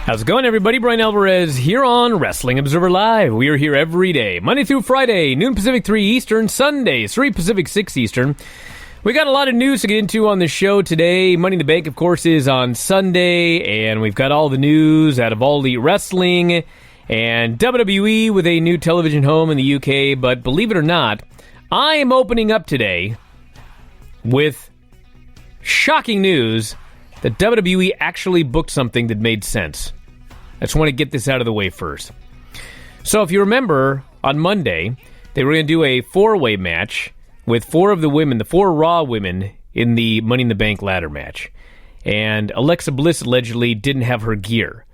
How's it going, everybody? Bryan Alvarez here on Wrestling Observer Live. We are here every day, Monday through Friday, noon Pacific, 3 Eastern, Sundays, 3 Pacific, 6 Eastern. We got a lot of news to get into on the show today. Money in the Bank, of course, is on Sunday, and we've got all the news out of All Elite Wrestling and WWE with a new television home in the UK. But believe it or not, I am opening up today with shocking news that WWE actually booked something that made sense. I just want to get this out of the way first. So if you remember, on Monday, they were going to do a four-way match with four of the women, the four Raw women, in the Money in the Bank ladder match. And Alexa Bliss allegedly didn't have her gear.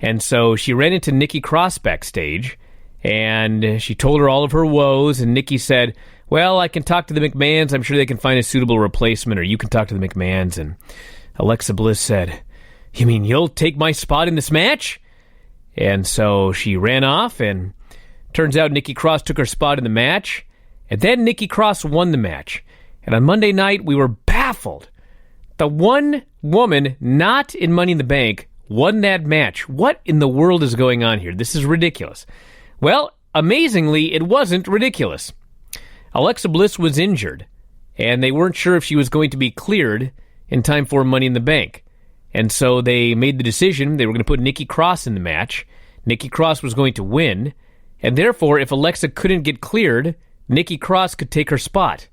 And so she ran into Nikki Cross backstage, and she told her all of her woes, and Nikki said, well, I can talk to the McMahons. I'm sure they can find a suitable replacement, or you can talk to the McMahons. And Alexa Bliss said, you mean you'll take my spot in this match? And so she ran off, and turns out Nikki Cross took her spot in the match, and then Nikki Cross won the match. And on Monday night, we were baffled. The one woman not in Money in the Bank won that match. What in the world is going on here? This is ridiculous. Well, amazingly, it wasn't ridiculous. Alexa Bliss was injured, and they weren't sure if she was going to be cleared in time for Money in the Bank. And so they made the decision they were going to put Nikki Cross in the match. Nikki Cross was going to win, and therefore, if Alexa couldn't get cleared, Nikki Cross could take her spot.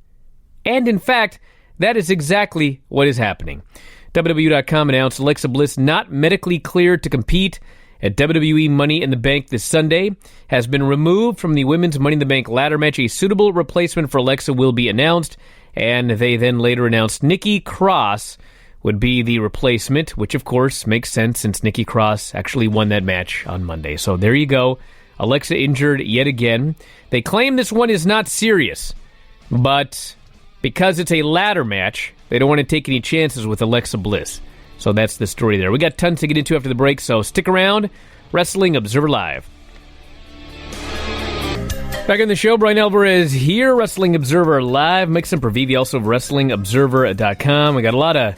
And in fact, that is exactly what is happening. WWE.com announced Alexa Bliss not medically cleared to compete at WWE Money in the Bank this Sunday, has been removed from the Women's Money in the Bank ladder match. A suitable replacement for Alexa will be announced, and they then later announced Nikki Cross would be the replacement, which of course makes sense since Nikki Cross actually won that match on Monday. So there you go. Alexa injured yet again. They claim this one is not serious, but because it's a ladder match, they don't want to take any chances with Alexa Bliss. So that's the story there. We got tons to get into after the break, so stick around. Wrestling Observer Live. Back on the show, Bryan Alvarez here, Wrestling Observer Live. Mike Sempervive, also of WrestlingObserver.com. We got a lot of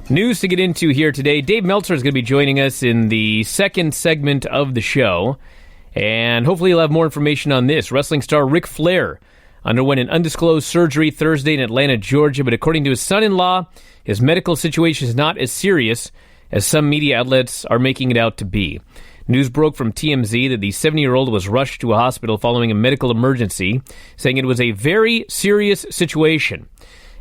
news to get into here today. Dave Meltzer is going to be joining us in the second segment of the show, and hopefully you'll have more information on this. Wrestling star Ric Flair underwent an undisclosed surgery Thursday in Atlanta, Georgia, but according to his son-in-law, his medical situation is not as serious as some media outlets are making it out to be. News broke from TMZ that the 70-year-old was rushed to a hospital following a medical emergency, saying it was a very serious situation.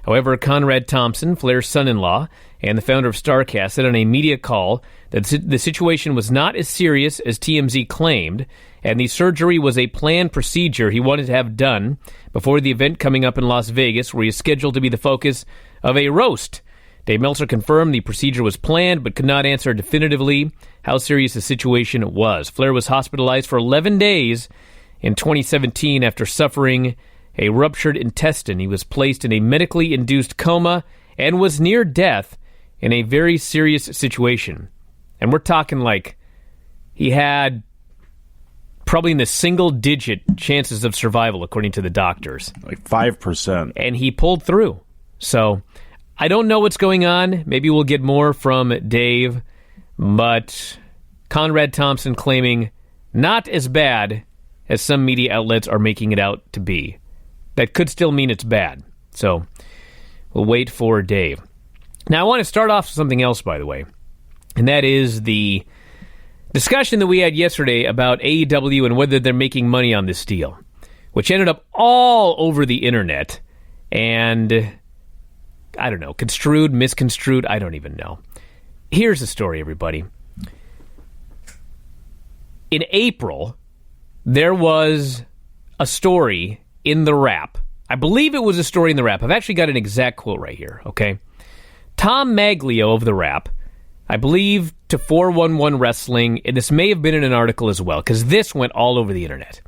However, Conrad Thompson, Flair's son-in-law, and the founder of StarCast said on a media call that the situation was not as serious as TMZ claimed, and the surgery was a planned procedure he wanted to have done before the event coming up in Las Vegas, where he is scheduled to be the focus of a roast. Dave Meltzer confirmed the procedure was planned, but could not answer definitively how serious the situation was. Flair was hospitalized for 11 days in 2017 after suffering a ruptured intestine. He was placed in a medically induced coma and was near death in a very serious situation. And we're talking like he had probably in the single-digit chances of survival, according to the doctors. Like 5%. And he pulled through. So I don't know what's going on. Maybe we'll get more from Dave. But Conrad Thompson claiming not as bad as some media outlets are making it out to be. That could still mean it's bad. So we'll wait for Dave. Now, I want to start off with something else, by the way. And that is the discussion that we had yesterday about AEW and whether they're making money on this deal, which ended up all over the internet. And I don't know, construed, misconstrued, I don't even know. Here's the story, everybody. In April, there was a story in the Wrap. I believe it was a story in the Wrap. I've actually got an exact quote right here, okay? Tom Maglio of the Wrap, I believe to 411 Wrestling, and this may have been in an article as well, because this went all over the internet.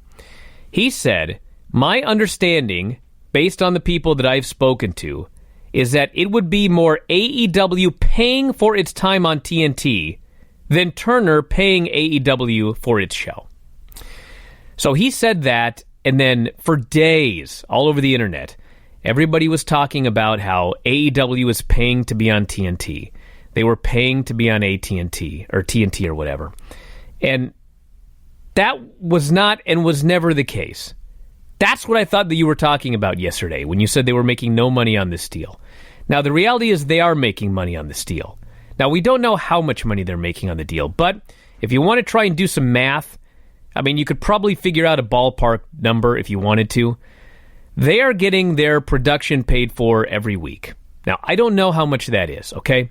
He said, my understanding, based on the people that I've spoken to, is that it would be more AEW paying for its time on TNT than Turner paying AEW for its show. So he said that, and then for days, all over the internet, everybody was talking about how AEW was paying to be on TNT. They were paying to be on AT&T, or TNT or whatever. And that was not and was never the case. That's what I thought that you were talking about yesterday when you said they were making no money on this deal. Now, the reality is they are making money on this deal. Now, we don't know how much money they're making on the deal, but if you want to try and do some math, I mean, you could probably figure out a ballpark number if you wanted to. They are getting their production paid for every week. Now, I don't know how much that is, okay?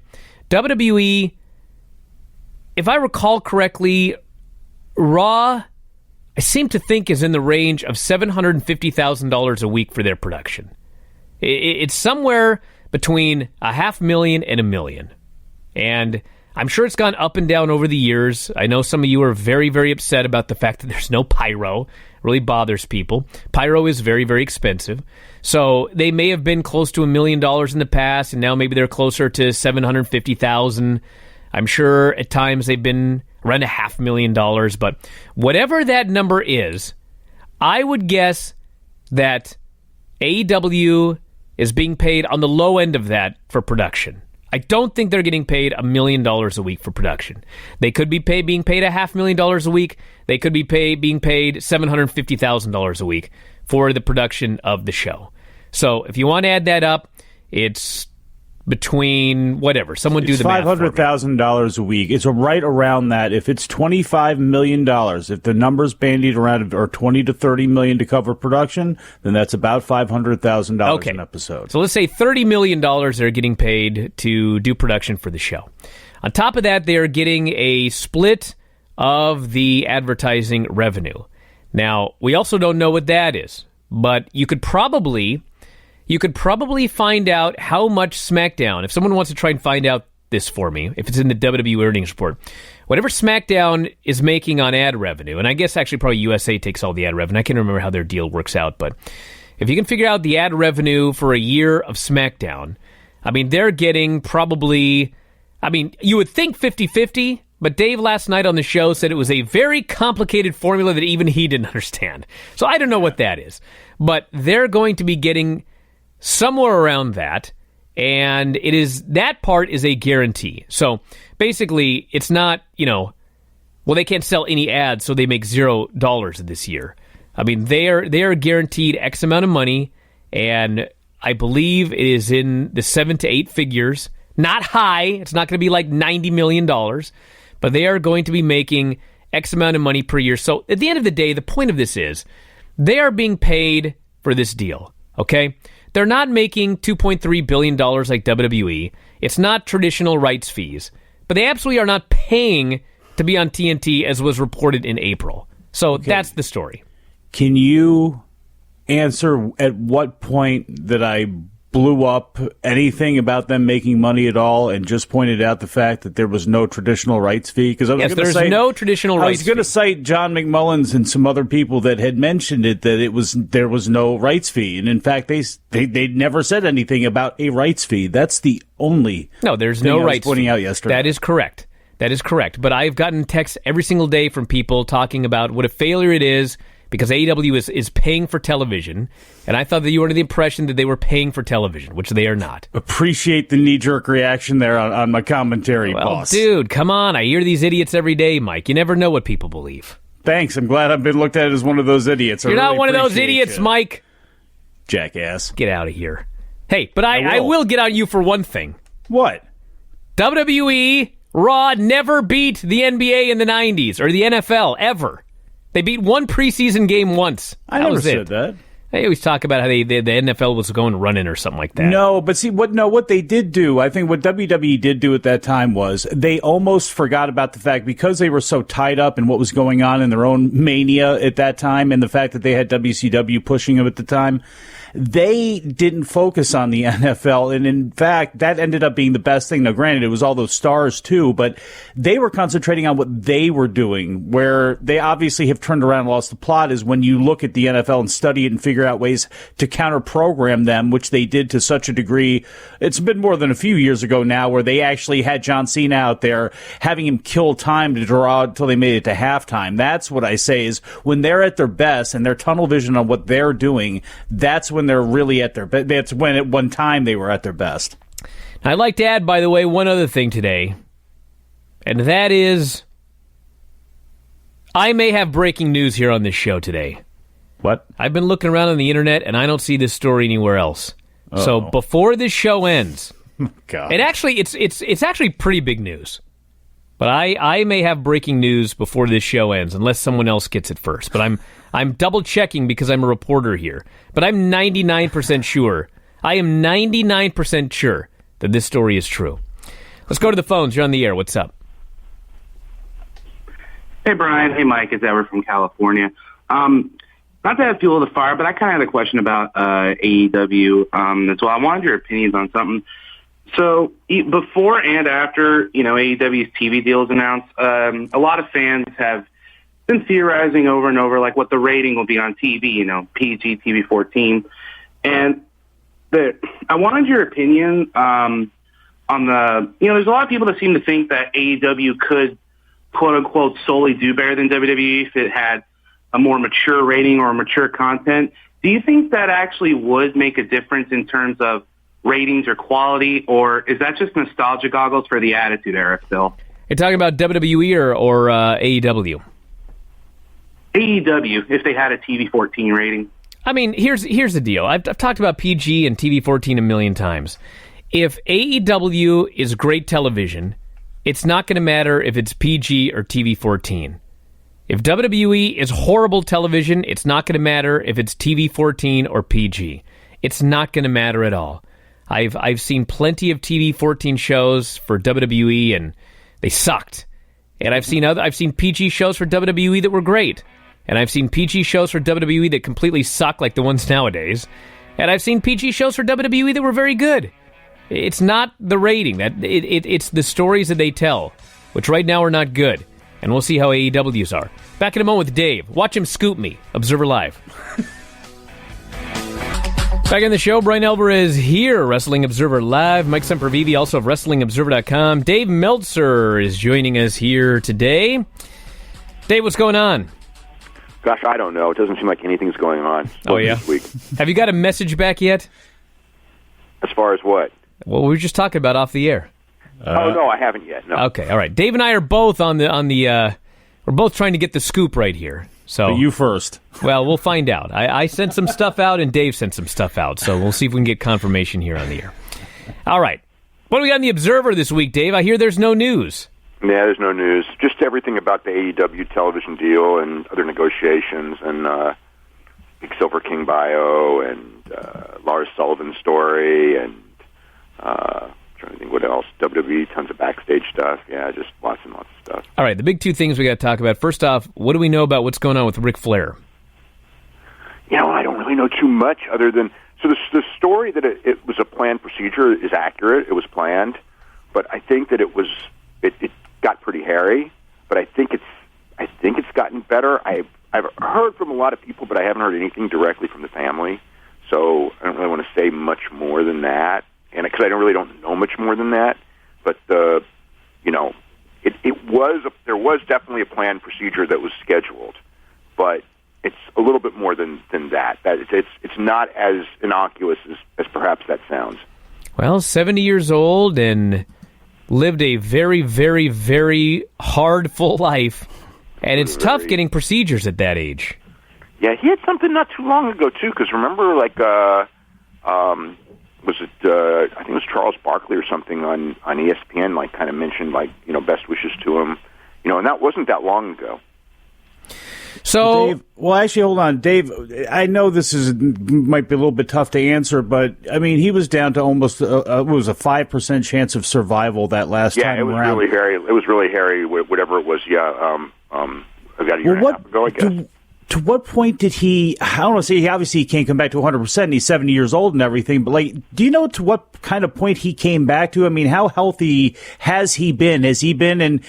WWE, if I recall correctly, Raw, I seem to think, is in the range of $750,000 a week for their production. It's somewhere between $500,000 and $1 million. And I'm sure it's gone up and down over the years. I know some of you are very, very upset about the fact that there's no pyro. It really bothers people. Pyro is very, very expensive. So they may have been close to $1 million in the past, and now maybe they're closer to $750,000. I'm sure at times they've been around $500,000. But whatever that number is, I would guess that AEW is being paid on the low end of that for production. I don't think they're getting paid $1 million a week for production. They could be being paid $500,000 a week. They could be being paid $750,000 a week for the production of the show. So if you want to add that up, it's between whatever. Someone do the math. $500,000 a week. It's right around that. If it's $25 million, if the numbers bandied around are $20 to $30 million to cover production, then that's about $500,000 an episode. So let's say $30 million they're getting paid to do production for the show. On top of that, they're getting a split of the advertising revenue. Now, we also don't know what that is, but you could probably find out how much SmackDown, if someone wants to try and find out this for me, if it's in the WWE earnings report, whatever SmackDown is making on ad revenue, and I guess actually probably USA takes all the ad revenue. I can't remember how their deal works out, but if you can figure out the ad revenue for a year of SmackDown, I mean, they're getting probably, I mean, you would think 50-50, but Dave last night on the show said it was a very complicated formula that even he didn't understand. So I don't know what that is, but they're going to be getting somewhere around that, and it is, that part is a guarantee. So basically, it's not, well, they can't sell any ads, so they make $0 this year. I mean, they are guaranteed X amount of money, and I believe it is in the 7 to 8 figures. Not high. It's not going to be like $90 million, but they are going to be making X amount of money per year. So at the end of the day, the point of this is they are being paid for this deal, okay? They're not making $2.3 billion like WWE. It's not traditional rights fees. But they absolutely are not paying to be on TNT, as was reported in April. So that's the story. Can you answer at what point that I blew up anything about them making money at all and just pointed out the fact that there was no traditional rights fee? Because there's no traditional rights fee. I was going to cite John McMullins and some other people that had mentioned it, that there was no rights fee. And in fact, they never said anything about a rights fee. That's the only there's thing no I was rights pointing fee. out yesterday. That is correct. That is correct. But I've gotten texts every single day from people talking about what a failure it is because AEW is paying for television, and I thought that you were under the impression that they were paying for television, which they are not. Appreciate the knee-jerk reaction there on my commentary, boss. Dude, come on. I hear these idiots every day, Mike. You never know what people believe. Thanks. I'm glad I've been looked at as one of those idiots. You're not one of those idiots, Mike. Jackass. Get out of here. Hey, but I will get on you for one thing. What? WWE, Raw never beat the NBA in the 90s, or the NFL, ever. They beat one preseason game once. I never said that. They always talk about how the NFL was going running or something like that. No, but see, what they did do, I think what WWE did do at that time was they almost forgot about the fact, because they were so tied up in what was going on in their own mania at that time, and the fact that they had WCW pushing them at the time, they didn't focus on the NFL. And in fact, that ended up being the best thing. Now, granted, it was all those stars too, but they were concentrating on what they were doing. Where they obviously have turned around and lost the plot is when you look at the NFL and study it and figure out ways to counter program them, which they did to such a degree. It's been more than a few years ago now where they actually had John Cena out there having him kill time to draw until they made it to halftime. That's what I say is when they're at their best and their tunnel vision on what they're doing, that's when they're really at their best. That's when at one time they were at their best. I'd like to add, by the way, one other thing today, and that is I may have breaking news here on this show today. What? I've been looking around on the internet, and I don't see this story anywhere else. Uh-oh. So before this show ends, God. And actually, it's actually pretty big news. But I may have breaking news before this show ends, unless someone else gets it first. But I'm double checking because I'm a reporter here. But I'm 99% sure. I am 99% sure that this story is true. Let's go to the phones. You're on the air. What's up? Hey, Brian. Hey, Mike. It's Edward from California. Not to have fuel to the fire, but I kind of had a question about AEW as well. I wanted your opinions on something. So before and after, AEW's TV deal is announced, a lot of fans have been theorizing over and over, like, what the rating will be on TV, PG, TV-14. And I wanted your opinion on there's a lot of people that seem to think that AEW could, quote-unquote, solely do better than WWE if it had a more mature rating or mature content. Do you think that actually would make a difference in terms of ratings or quality, or is that just nostalgia goggles for the Attitude Era still? You're talking about WWE or AEW? AEW, if they had a TV-14 rating. I mean, here's the deal. I've talked about PG and TV-14 a million times. If AEW is great television, it's not going to matter if it's PG or TV-14. If WWE is horrible television, it's not going to matter if it's TV-14 or PG. It's not going to matter at all. I've seen plenty of TV-14 shows for WWE, and they sucked. And I've seen PG shows for WWE that were great. And I've seen PG shows for WWE that completely suck, like the ones nowadays. And I've seen PG shows for WWE that were very good. It's not the rating. It's the stories that they tell, which right now are not good. And we'll see how AEW's are. Back in a moment with Dave. Watch him scoop me. Observer Live. Back on the show, Bryan Alvarez here, Wrestling Observer Live. Mike Sempervive, also of WrestlingObserver.com. Dave Meltzer is joining us here today. Dave, what's going on? Gosh, I don't know. It doesn't seem like anything's going on. Oh, yeah? This week. Have you got a message back yet? As far as what? Well, we were just talking about off the air. No, I haven't yet. No. Okay, all right. Dave and I are both on the. We're both trying to get the scoop right here. So but you first. Well, we'll find out. I sent some stuff out, and Dave sent some stuff out. So we'll see if we can get confirmation here on the air. All right. What do we got in the Observer this week, Dave? I hear there's no news. Yeah, there's no news. Just everything about the AEW television deal and other negotiations and Big Silver King bio and Lars Sullivan story and trying to think what else. WWE, tons of backstage stuff. Yeah, just lots and lots of stuff. All right, the big two things we got to talk about. First off, what do we know about what's going on with Ric Flair? I don't really know too much other than the story that it was a planned procedure is accurate. It was planned, but I think that it got pretty hairy. But I think it's gotten better. I've heard from a lot of people, but I haven't heard anything directly from the family. So I don't really want to say much more than that, and because I don't know much more than that. But there was definitely a planned procedure that was scheduled, but it's a little bit more than that. It's not as innocuous as perhaps that sounds. Well, 70 years old and lived a very, very, very hard, full life, and it's tough getting procedures at that age. Yeah, he had something not too long ago, too, because remember, was it, I think it was Charles Barkley or something on ESPN, kind of mentioned, best wishes to him, and that wasn't that long ago. So, Dave, well, actually, hold on, Dave. I know this might be a little bit tough to answer, but I mean, he was down to almost it was a 5% chance of survival that last time around. Yeah, it was really hairy. Whatever it was, about a year and a half ago, I guess. To what point did he? I don't want to say he can't come back to 100%. He's 70 years old and everything, but do you know to what kind of point he came back to? I mean, how healthy has he been? Has he been in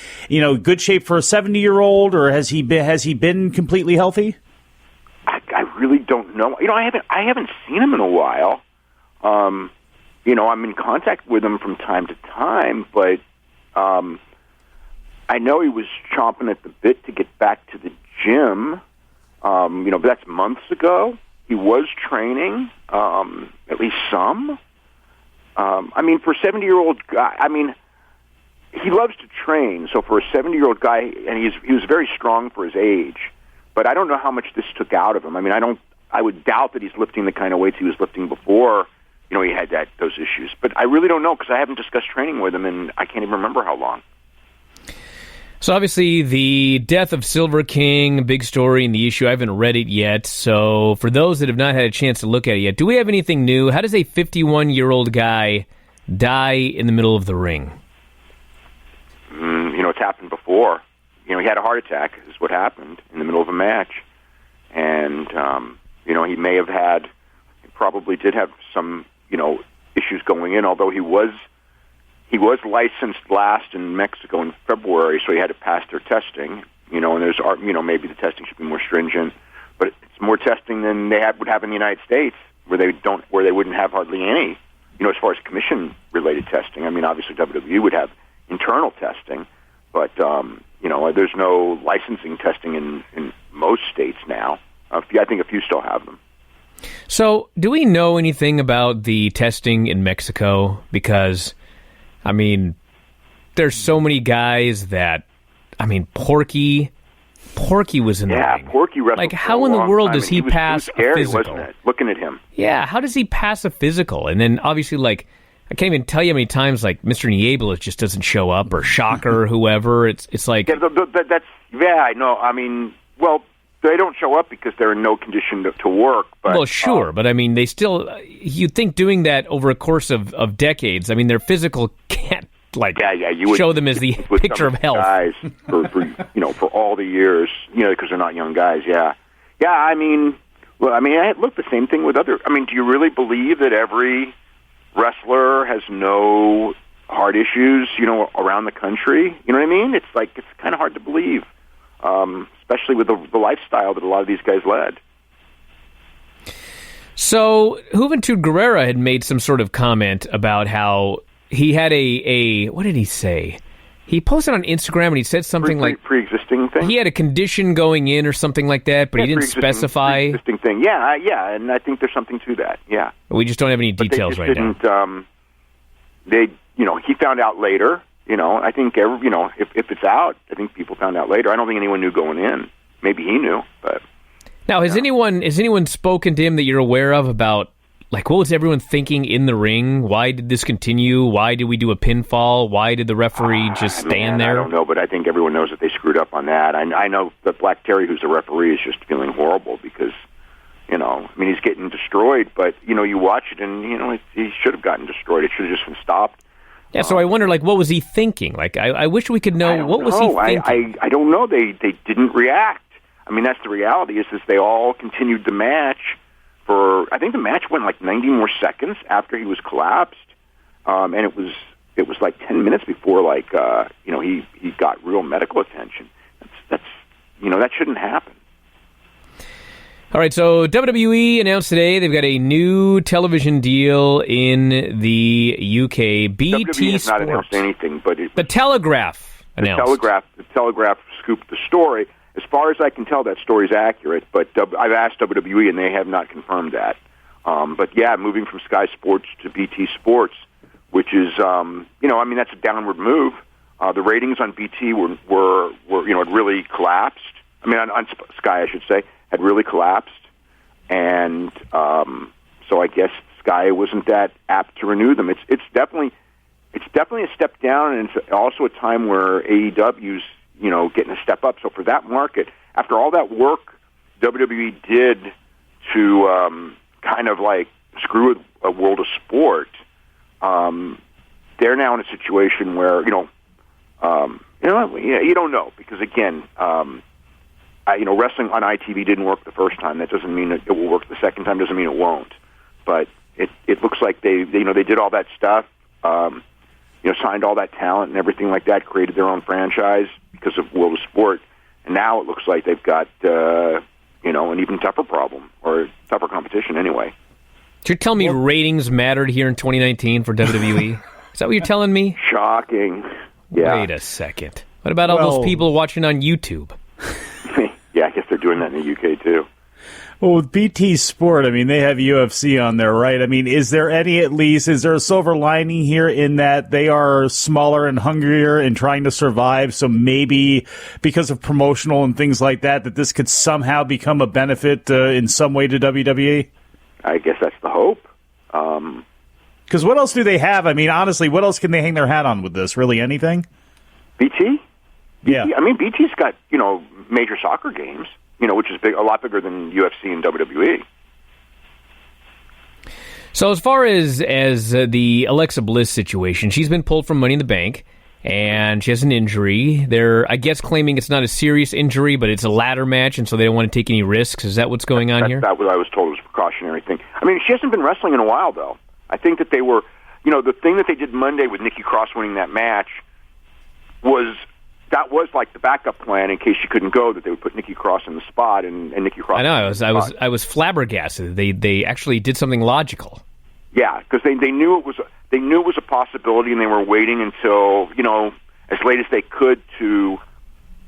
good shape for a 70-year-old, or has he been completely healthy? I really don't know. I haven't seen him in a while. I'm in contact with him from time to time, but I know he was chomping at the bit to get back to the gym. But that's months ago. He was training, at least some. For a 70-year-old guy, he loves to train. So for a 70-year-old guy, and he was very strong for his age, but I don't know how much this took out of him. I mean, I would doubt that he's lifting the kind of weights he was lifting before. He had those issues. But I really don't know because I haven't discussed training with him, and I can't even remember how long. So obviously the death of Silver King, big story in the issue. I haven't read it yet. So for those that have not had a chance to look at it yet, do we have anything new? How does a 51-year-old guy die in the middle of the ring? It's happened before. He had a heart attack is what happened in the middle of a match. And, he may have probably did have some, issues going in, although he was licensed last in Mexico in February, so he had to pass their testing, and there's, maybe the testing should be more stringent, but it's more testing than they would have in the United States, where they wouldn't have hardly any, as far as commission-related testing. I mean, obviously WWE would have internal testing, but, there's no licensing testing in most states now. I think a few still have them. So, do we know anything about the testing in Mexico? Because, I mean, there's so many guys that, Porky was in the ring. Yeah, Porky wrestled. Like, how in the world does he pass scary, a physical? Wasn't it? Looking at him. Yeah, how does he pass a physical? And then, obviously, I can't even tell you how many times, Mr. Nieblus just doesn't show up, or Shocker, or whoever. It's like... Yeah, I know. Well, they don't show up because they're in no condition to work. But, well, sure, but they still... You'd think doing that over a course of decades, their physical can't, show them as the picture of health. Guys for all the years, because they're not young guys, yeah. Yeah, look, the same thing with other... do you really believe that every wrestler has no heart issues, around the country? You know what I mean? It's kind of hard to believe, especially with the lifestyle that a lot of these guys led. So, Juventud Guerrera had made some sort of comment about how he had what did he say? He posted on Instagram and he said something pre-existing thing. He had a condition going in or something like that, but he didn't specify. Pre-existing thing, yeah, and I think there's something to that. Yeah, we just don't have any details right now. He found out later. I think if it's out, I think people found out later. I don't think anyone knew going in. Maybe he knew, but now has anyone spoken to him that you're aware of about? What was everyone thinking in the ring? Why did this continue? Why did we do a pinfall? Why did the referee just stand there? I don't know, but I think everyone knows that they screwed up on that. I know that Black Terry, who's the referee, is just feeling horrible because, he's getting destroyed, but, you watch it and, he should have gotten destroyed. It should have just been stopped. Yeah, so I wonder, what was he thinking? I wish we could know, what was he thinking? I don't know. They didn't react. That's the reality, is they all continued the match. I think the match went 90 more seconds after he was collapsed, and it was 10 minutes before he got real medical attention. That's that shouldn't happen. All right, so WWE announced today they've got a new television deal in the UK. BT WWE has Sports. Not announced anything, but the Telegraph announced. The Telegraph scooped the story. As far as I can tell, that story's accurate, but I've asked WWE, and they have not confirmed that. But yeah, moving from Sky Sports to BT Sports, which is, that's a downward move. The ratings on BT were had really collapsed. On Sky, I should say, had really collapsed, and so I guess Sky wasn't that apt to renew them. It's definitely a step down, and it's also a time where AEW's getting a step up. So for that market, after all that work WWE did to screw with a world of sport, they're now in a situation where you don't know, because again, wrestling on ITV didn't work the first time. That doesn't mean it will work the second time. Doesn't mean it won't. But it looks like they did all that stuff. Signed all that talent and everything like that, created their own franchise because of World of Sport, and now it looks like they've got an even tougher problem, or tougher competition anyway. You're telling me ratings mattered here in 2019 for WWE? Is that what you're telling me? Shocking. Yeah. Wait a second. What about all those people watching on YouTube? Yeah, I guess they're doing that in the UK too. Well, with BT Sport, I mean, they have UFC on there, right? I mean, is there a silver lining here in that they are smaller and hungrier and trying to survive? So maybe because of promotional and things like that this could somehow become a benefit in some way to WWE? I guess that's the hope. Because what else do they have? I mean, honestly, what else can they hang their hat on with this? Really anything? BT? Yeah. I mean, BT's got, major soccer games, which is a lot bigger than UFC and WWE. So as far as the Alexa Bliss situation, she's been pulled from Money in the Bank, and she has an injury. They're, I guess, claiming it's not a serious injury, but it's a ladder match, and so they don't want to take any risks. Is that what's going on here? That's what I was told was a precautionary thing. I mean, she hasn't been wrestling in a while, though. I think that they were, the thing that they did Monday with Nikki Cross winning that match was like the backup plan in case she couldn't go, that they would put Nikki Cross in the spot and Nikki Cross. I know. I was flabbergasted. They actually did something logical. Yeah, because they knew it was a possibility, and they were waiting until as late as they could to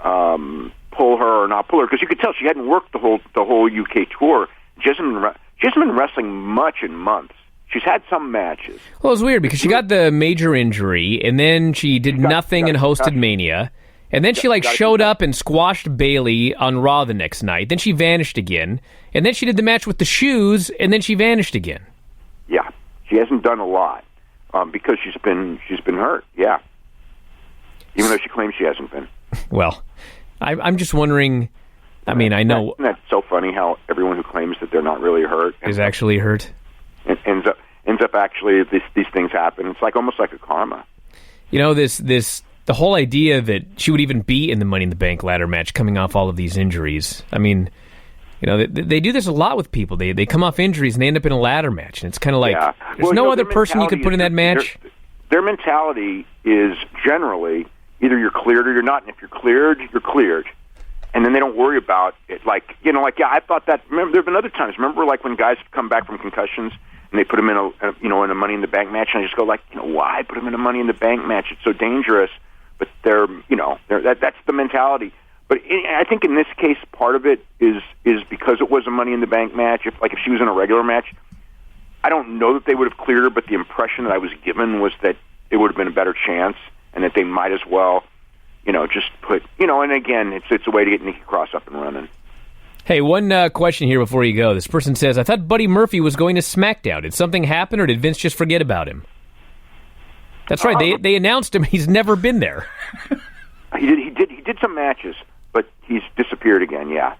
pull her or not pull her, because you could tell she hadn't worked the whole UK tour. She hasn't been wrestling much in months. She's had some matches. Well, it's weird because she got the major injury, and then she did nothing and hosted Mania. And then she showed up and squashed Bayley on Raw the next night. Then she vanished again. And then she did the match with the shoes, and then she vanished again. Yeah, she hasn't done a lot because she's been hurt. Yeah, even though she claims she hasn't been. Well, I'm just wondering. I mean, I know. Isn't that so funny how everyone who claims that they're not really hurt is actually hurt? It ends up actually these things happen. It's almost like a karma. The whole idea that she would even be in the Money in the Bank ladder match coming off all of these injuries. I mean, they do this a lot with people. They come off injuries and they end up in a ladder match. And it's kind of like, there's no other person you could put in that match. Their mentality is generally either you're cleared or you're not. And if you're cleared, you're cleared. And then they don't worry about it. I thought that, remember, there have been other times. Remember, when guys come back from concussions and they put them in a Money in the Bank match, and I just go why put them in a Money in the Bank match? It's so dangerous. But that's the mentality. But I think in this case, part of it is because it was a Money in the Bank match. If she was in a regular match, I don't know that they would have cleared her. But the impression that I was given was that it would have been a better chance, and that they might as well, just put, And again, it's a way to get Nikki Cross up and running. Hey, one question here before you go. This person says, I thought Buddy Murphy was going to SmackDown. Did something happen, or did Vince just forget about him? That's right. They announced him. He's never been there. He did some matches, but he's disappeared again. Yeah.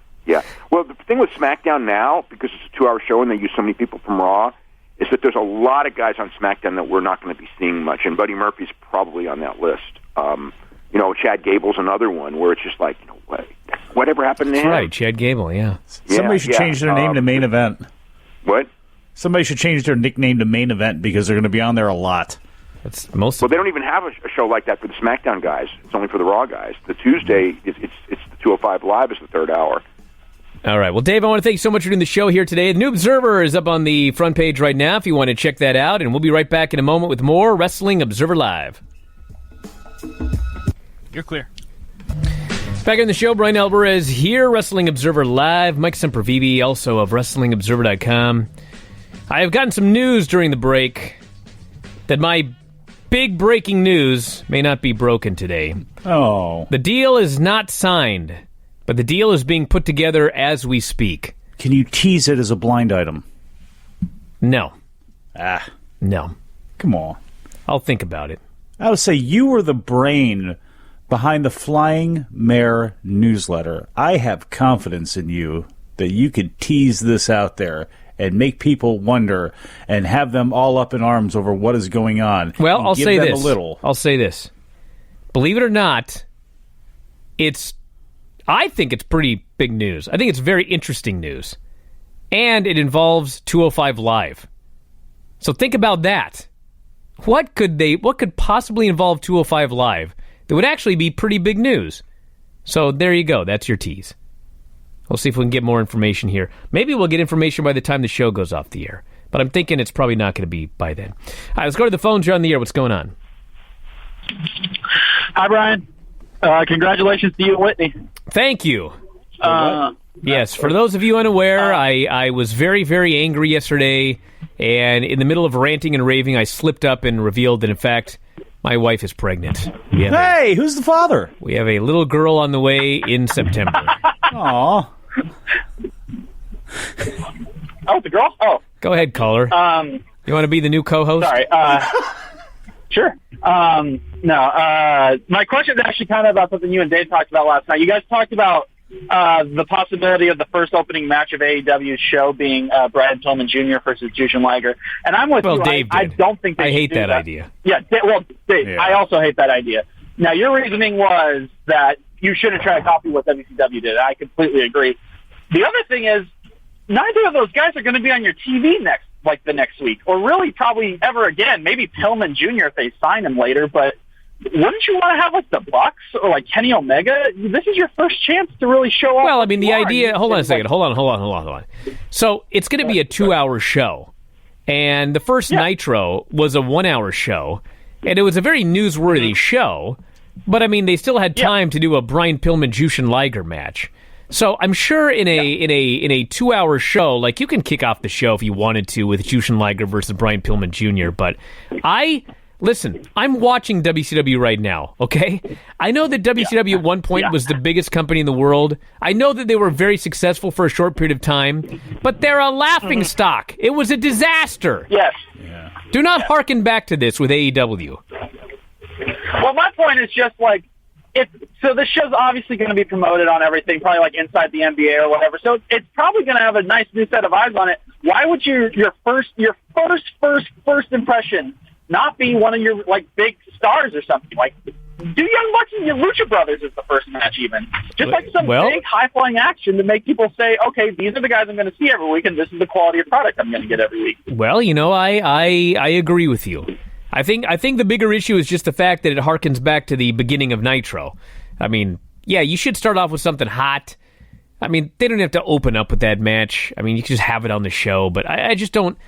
Well, the thing with SmackDown now, because it's a 2-hour show and they use so many people from Raw, is that there's a lot of guys on SmackDown that we're not going to be seeing much, and Buddy Murphy's probably on that list. Chad Gable's another one where it's just whatever happened to him? Right, Chad Gable. Yeah. Somebody should change their name to Main Event. What? Somebody should change their nickname to Main Event because they're going to be on there a lot. Well, they don't even have a show like that for the SmackDown guys. It's only for the Raw guys. The Tuesday, it's the 205 Live is the third hour. All right. Well, Dave, I want to thank you so much for doing the show here today. The New Observer is up on the front page right now if you want to check that out. And we'll be right back in a moment with more Wrestling Observer Live. You're clear. Back on the show, Bryan Alvarez here, Wrestling Observer Live. Mike Sempervive, also of WrestlingObserver.com. I have gotten some news during the break that my big breaking news may not be broken today. Oh. The deal is not signed, but the deal is being put together as we speak. Can you tease it as a blind item? No. No. Come on. I'll think about it. I would say you were the brain behind the Flying Mare newsletter. I have confidence in you that you could tease this out there and make people wonder and have them all up in arms over what is going on. Well, I'll say this. I'll say this. Believe it or not, I think it's pretty big news. I think it's very interesting news. And it involves 205 Live. So think about that. What could possibly involve 205 Live that would actually be pretty big news? So there you go. That's your tease. We'll see if we can get more information here. Maybe we'll get information by the time the show goes off the air. But I'm thinking it's probably not going to be by then. All right, let's go to the phones. You're on the air. What's going on? Hi, Brian. Congratulations to you and Whitney. Thank you. Yes, for those of you unaware, I was very, very angry yesterday, and in the middle of ranting and raving, I slipped up and revealed that, in fact, my wife is pregnant. Hey, who's the father? We have a little girl on the way in September. Aw. Oh, the girl? Oh. Go ahead, caller. You want to be the new co-host? Sorry. Sure. No. My question is actually kind of about something you and Dave talked about last night. You guys talked about the possibility of the first opening match of AEW's show being Bryan Pillman Jr. versus Jushin Liger. And I'm with you. Dave I don't think I hate that idea. Yeah, Dave, I also hate that idea. Now, your reasoning was that you shouldn't try to copy what WCW did. I completely agree. The other thing is, neither of those guys are going to be on your TV the next week, or really probably ever again. Maybe Pillman Jr. if they sign him later, but wouldn't you want to have the Bucks or Kenny Omega? This is your first chance to really show off. Well, I mean, the idea. Hold on a second. Hold on. So it's going to be a 2-hour show, and the first Nitro was a 1-hour show, and it was a very newsworthy show. But I mean, they still had time to do a Bryan Pillman Jushin Liger match. So I'm sure in a 2-hour show, you can kick off the show if you wanted to with Jushin Liger versus Bryan Pillman Jr. But listen, I'm watching WCW right now, okay? I know that WCW at one point was the biggest company in the world. I know that they were very successful for a short period of time, but they're a laughing stock. It was a disaster. Yes. Yeah. Do not hearken back to this with AEW. Well, my point is just so this show's obviously going to be promoted on everything, probably Inside the NBA or whatever. So it's probably going to have a nice new set of eyes on it. Why would your first impression not be one of your big stars or something? Do Young Bucks and your Lucha Brothers as the first match, even just some big high flying action to make people say, okay, these are the guys I'm going to see every week, and this is the quality of product I'm going to get every week. Well, I agree with you. I think the bigger issue is just the fact that it harkens back to the beginning of Nitro. I mean, you should start off with something hot. I mean, they don't have to open up with that match. I mean, you can just have it on the show, but I just don't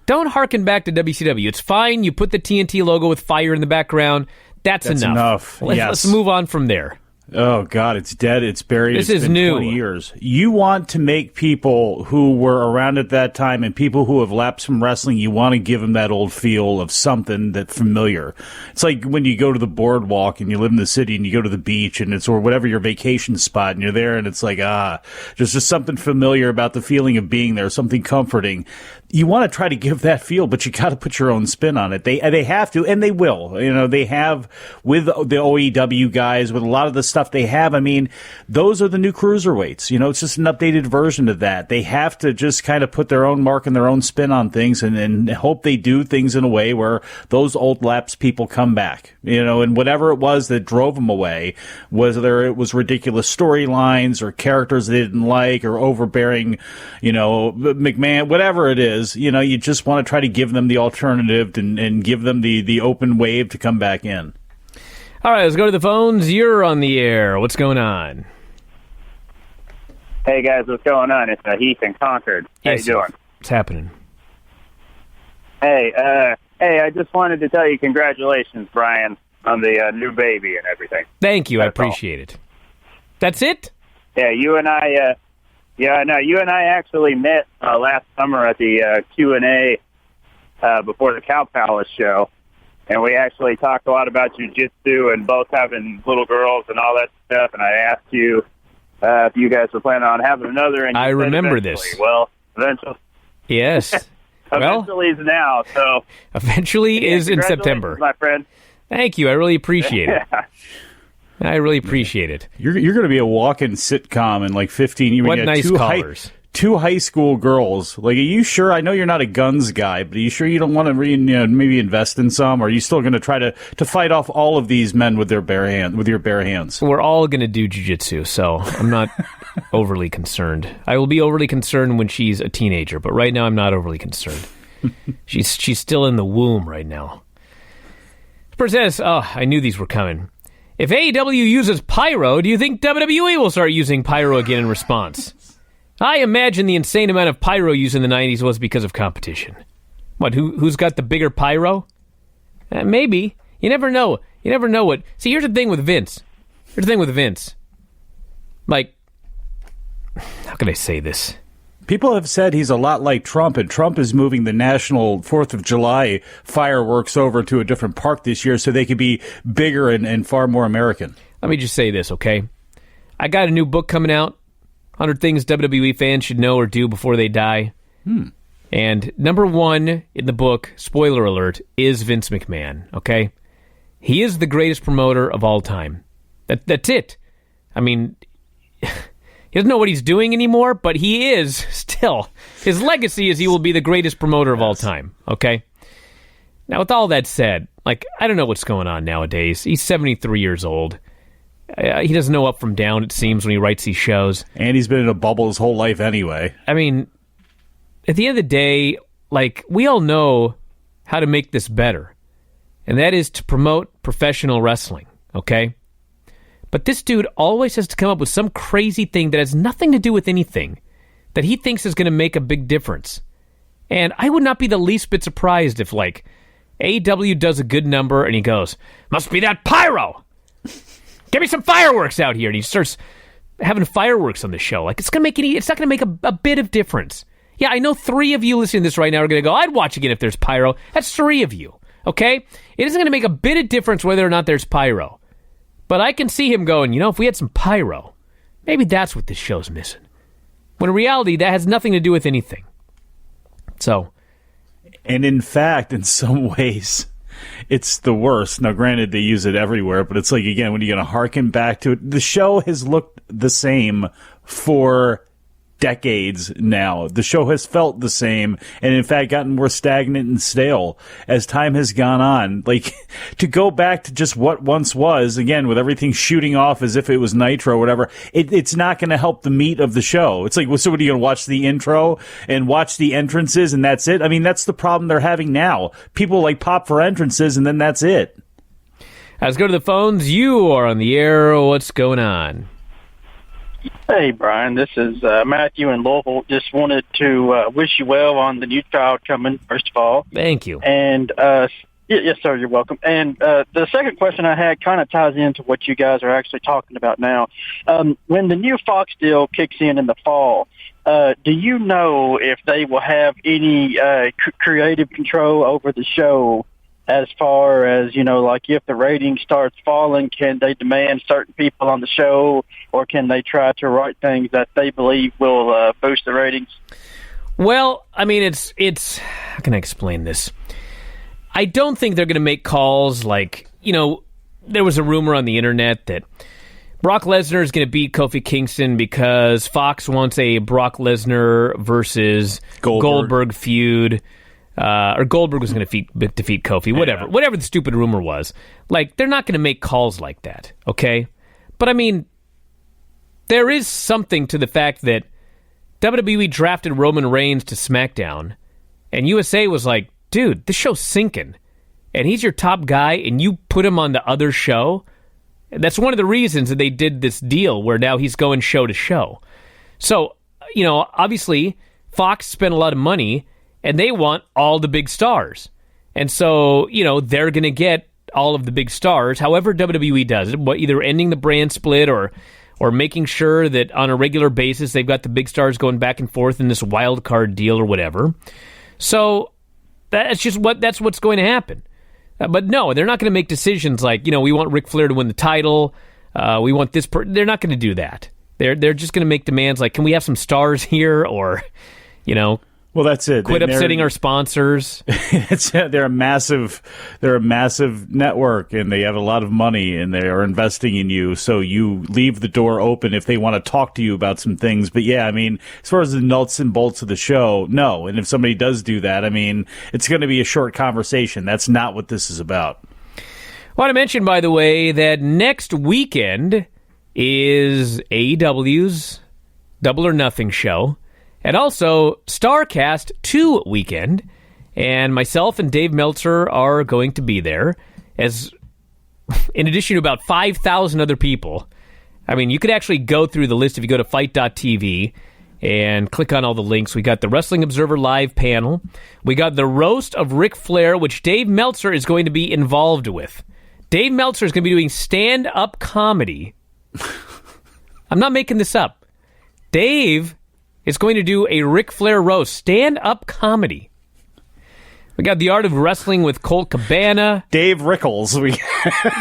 harken back to WCW. It's fine. You put the TNT logo with fire in the background. That's enough. Let's move on from there. Oh, God, it's dead. It's buried. This is new. 20 years. You want to make people who were around at that time and people who have lapsed from wrestling, you want to give them that old feel of something that's familiar. It's like when you go to the boardwalk and you live in the city and you go to the beach and it's or whatever your vacation spot and you're there and it's there's just something familiar about the feeling of being there, something comforting. You want to try to give that feel, but you got to put your own spin on it. They have to, and they will. They have with the OEW guys, with a lot of the stuff they have. I mean, those are the new cruiserweights. It's just an updated version of that. They have to just kind of put their own mark and their own spin on things and hope they do things in a way where those old lapsed people come back. And whatever it was that drove them away, whether it was ridiculous storylines or characters they didn't like or overbearing, McMahon, whatever it is. You just want to try to give them the alternative and give them the open wave to come back in. All right, let's go to the phones. You're on the air. What's going on? Hey, guys, what's going on? It's Heath in Concord. How you doing? What's happening? Hey, I just wanted to tell you congratulations, Bryan, on the new baby and everything. Thank you. I appreciate it. That's it? Yeah, you and I actually met last summer at the Q&A before the Cow Palace show, and we actually talked a lot about jiu-jitsu and both having little girls and all that stuff, and I asked you if you guys were planning on having another. And I remember this. Well, eventually. Yes. Eventually is now, so. Eventually is in September. My friend. Thank you. I really appreciate it. I really appreciate it. You're going to be a walk-in sitcom in 15 years. What nice callers. Two high school girls. Are you sure? I know you're not a guns guy, but are you sure you don't want to maybe invest in some? Or are you still going to try to fight off all of these men with your bare hands? We're all going to do jiu-jitsu, so I'm not overly concerned. I will be overly concerned when she's a teenager, but right now I'm not overly concerned. She's still in the womb right now. Says, I knew these were coming. If AEW uses pyro, do you think WWE will start using pyro again in response? I imagine the insane amount of pyro used in the 90s was because of competition. What, who's got the bigger pyro? Maybe. You never know. You never know what... See, here's the thing with Vince. How can I say this? People have said he's a lot like Trump, and Trump is moving the national 4th of July fireworks over to a different park this year so they could be bigger and far more American. Let me just say this, okay? I got a new book coming out, 100 Things WWE Fans Should Know or Do Before They Die. And number 1 in the book, spoiler alert, is Vince McMahon, okay? He is the greatest promoter of all time. That's it. I mean, he doesn't know what he's doing anymore, but he is still. His legacy is he will be the greatest promoter of all time, okay? Now, with all that said, like, I don't know what's going on nowadays. He's 73 years old. He doesn't know up from down, it seems, when he writes these shows. And he's been in a bubble his whole life anyway. I mean, at the end of the day, like, we all know how to make this better, and that is to promote professional wrestling, okay? But this dude always has to come up with some crazy thing that has nothing to do with anything that he thinks is going to make a big difference. And I would not be the least bit surprised if, like, AEW does a good number and he goes, must be that pyro! Give me some fireworks out here. And he starts having fireworks on the show. Like, it's not going to make a bit of difference. Yeah, I know 3 of you listening to this right now are going to go, I'd watch again if there's pyro. That's 3 of you, okay? It isn't going to make a bit of difference whether or not there's pyro. But I can see him going, if we had some pyro, maybe that's what this show's missing. When in reality, that has nothing to do with anything. So. And in fact, in some ways, it's the worst. Now, granted, they use it everywhere, but it's like, again, when you're going to harken back to it, the show has looked the same for decades now. The show has felt the same, and in fact gotten more stagnant and stale as time has gone on. Like, to go back to just what once was, again, with everything shooting off as if it was Nitro or whatever, it's not going to help the meat of the show. It's like, well, so what, are you going to watch the intro and watch the entrances and that's it? I mean, that's the problem they're having now. People like pop for entrances and then that's it. Let's go to the phones. You are on the air. What's going on? Hey, Bryan, this is Matthew in Louisville. Just wanted to wish you well on the new child coming, first of all. Thank you. And, yes, sir, you're welcome. And the second question I had kind of ties into what you guys are actually talking about now. When the new Fox deal kicks in the fall, do you know if they will have any creative control over the show? As far as, like if the rating starts falling, can they demand certain people on the show, or can they try to write things that they believe will boost the ratings? Well, I mean, it's how can I explain this? I don't think they're going to make calls like, there was a rumor on the internet that Brock Lesnar is going to beat Kofi Kingston because Fox wants a Brock Lesnar versus Goldberg feud. Or Goldberg was going to defeat Kofi, whatever the stupid rumor was. Like, they're not going to make calls like that, okay? But, I mean, there is something to the fact that WWE drafted Roman Reigns to SmackDown, and USA was like, dude, this show's sinking, and he's your top guy, and you put him on the other show? That's one of the reasons that they did this deal where now he's going show to show. So, obviously, Fox spent a lot of money, and they want all the big stars. And so, they're going to get all of the big stars, however WWE does it, either ending the brand split or making sure that on a regular basis they've got the big stars going back and forth in this wild card deal or whatever. So that's what's going to happen. But no, they're not going to make decisions like, we want Ric Flair to win the title. We want this they're not going to do that. They're just going to make demands like, can we have some stars here? Or, well, that's it. Quit upsetting our sponsors. They're a massive network, and they have a lot of money, and they are investing in you. So you leave the door open if they want to talk to you about some things. But yeah, I mean, as far as the nuts and bolts of the show, no. And if somebody does do that, I mean, it's going to be a short conversation. That's not what this is about. I want to mention, by the way, that next weekend is AEW's Double or Nothing show. And also, StarCast 2 weekend, and myself and Dave Meltzer are going to be there, as in addition to about 5,000 other people. I mean, you could actually go through the list if you go to fight.tv and click on all the links. We got the Wrestling Observer Live panel. We got the Roast of Ric Flair, which Dave Meltzer is going to be involved with. Dave Meltzer is going to be doing stand-up comedy. I'm not making this up. Dave is going to do a Ric Flair roast, stand-up comedy. We got The Art of Wrestling with Colt Cabana. Dave Rickles.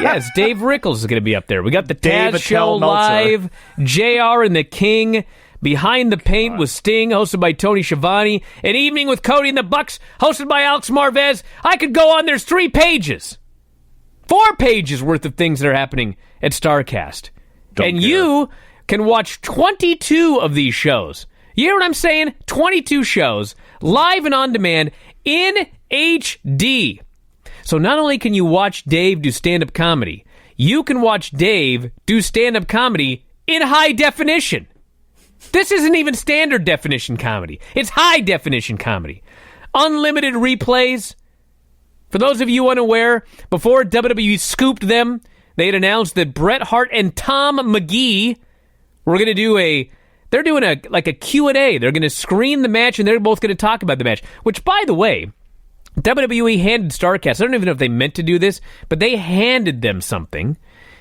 Yes, Dave Rickles is going to be up there. We got the Dave Taz Show Meltzer. live, JR and the King, Behind the Paint with Sting, hosted by Tony Schiavone, An Evening with Cody and the Bucks, hosted by Alex Marvez. I could go on. There's 3 pages. 4 pages worth of things that are happening at StarCast. You can watch 22 of these shows. You hear what I'm saying? 22 shows, live and on demand, in HD. So not only can you watch Dave do stand-up comedy, you can watch Dave do stand-up comedy in high definition. This isn't even standard definition comedy. It's high definition comedy. Unlimited replays. For those of you unaware, before WWE scooped them, they had announced that Bret Hart and Tom McGee were going to do they're doing a Q&A. They're going to screen the match, and they're both going to talk about the match. Which, by the way, WWE handed StarCast, I don't even know if they meant to do this, but they handed them something,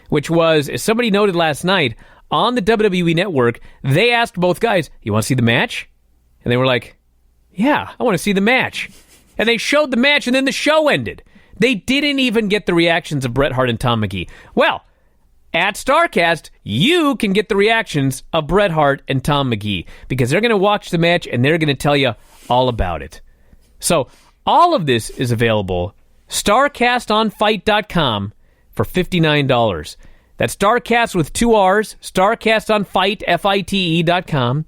which was, as somebody noted last night, on the WWE Network, they asked both guys, you want to see the match? And they were like, yeah, I want to see the match. And they showed the match, and then the show ended. They didn't even get the reactions of Bret Hart and Tom McGee. Well, at StarCast, you can get the reactions of Bret Hart and Tom McGee, because they're going to watch the match, and they're going to tell you all about it. So, all of this is available, StarCastOnFight.com, for $59. That's StarCast with 2 R's, StarCastOnFight, FITE.com.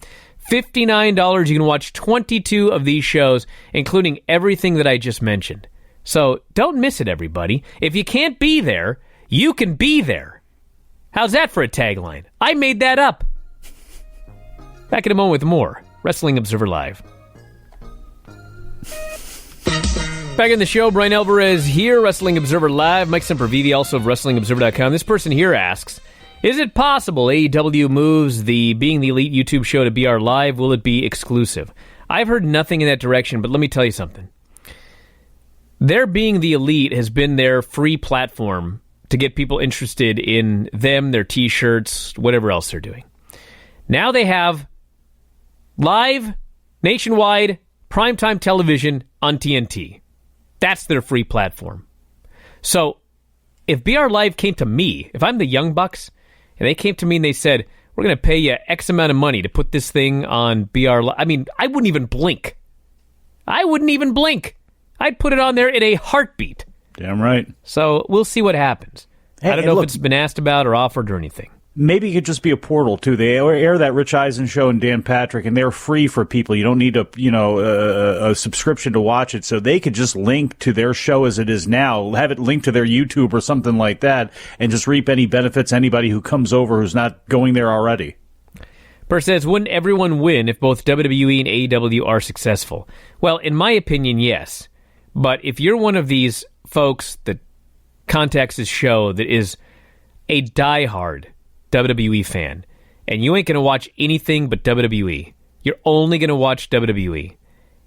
$59. You can watch 22 of these shows, including everything that I just mentioned. So don't miss it, everybody. If you can't be there, you can be there. How's that for a tagline? I made that up. Back in a moment with more Wrestling Observer Live. Back in the show, Bryan Alvarez here, Wrestling Observer Live. Mike Sempervive, also of WrestlingObserver.com. This person here asks, is it possible AEW moves the Being the Elite YouTube show to BR Live? Will it be exclusive? I've heard nothing in that direction, but let me tell you something. Their Being the Elite has been their free platform to get people interested in them, their T-shirts, whatever else they're doing. Now they have live, nationwide, primetime television on TNT. That's their free platform. So, if BR Live came to me, if I'm the Young Bucks, and they came to me and they said, we're going to pay you X amount of money to put this thing on BR Live, I mean, I wouldn't even blink. I'd put it on there in a heartbeat. Damn right. So, we'll see what happens. I don't know if it's been asked about or offered or anything. Maybe it could just be a portal, too. They air that Rich Eisen show and Dan Patrick, and they're free for people. You don't need a subscription to watch it. So they could just link to their show as it is now, have it linked to their YouTube or something like that, and just reap any benefits anybody who comes over who's not going there already. Burr says, wouldn't everyone win if both WWE and AEW are successful? Well, in my opinion, yes. But if you're one of these folks that contacts this show that is a diehard WWE fan, and you ain't going to watch anything but WWE. You're only going to watch WWE.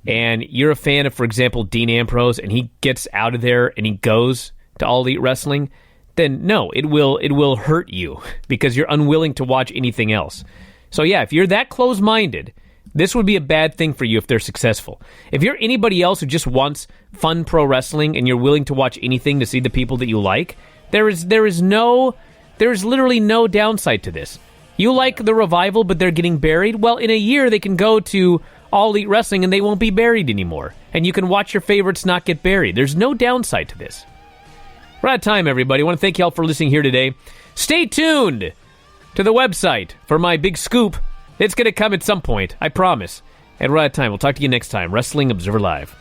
And you're a fan of, for example, Dean Ambrose, and he gets out of there and he goes to All Elite Wrestling, then no, it will hurt you because you're unwilling to watch anything else. So yeah, if you're that close-minded, this would be a bad thing for you if they're successful. If you're anybody else who just wants fun pro wrestling and you're willing to watch anything to see the people that you like, there is literally no downside to this. You like the Revival, but they're getting buried? Well, in a year, they can go to All Elite Wrestling and they won't be buried anymore. And you can watch your favorites not get buried. There's no downside to this. We're out of time, everybody. I want to thank you all for listening here today. Stay tuned to the website for my big scoop. It's going to come at some point, I promise. And we're out of time. We'll talk to you next time. Wrestling Observer Live.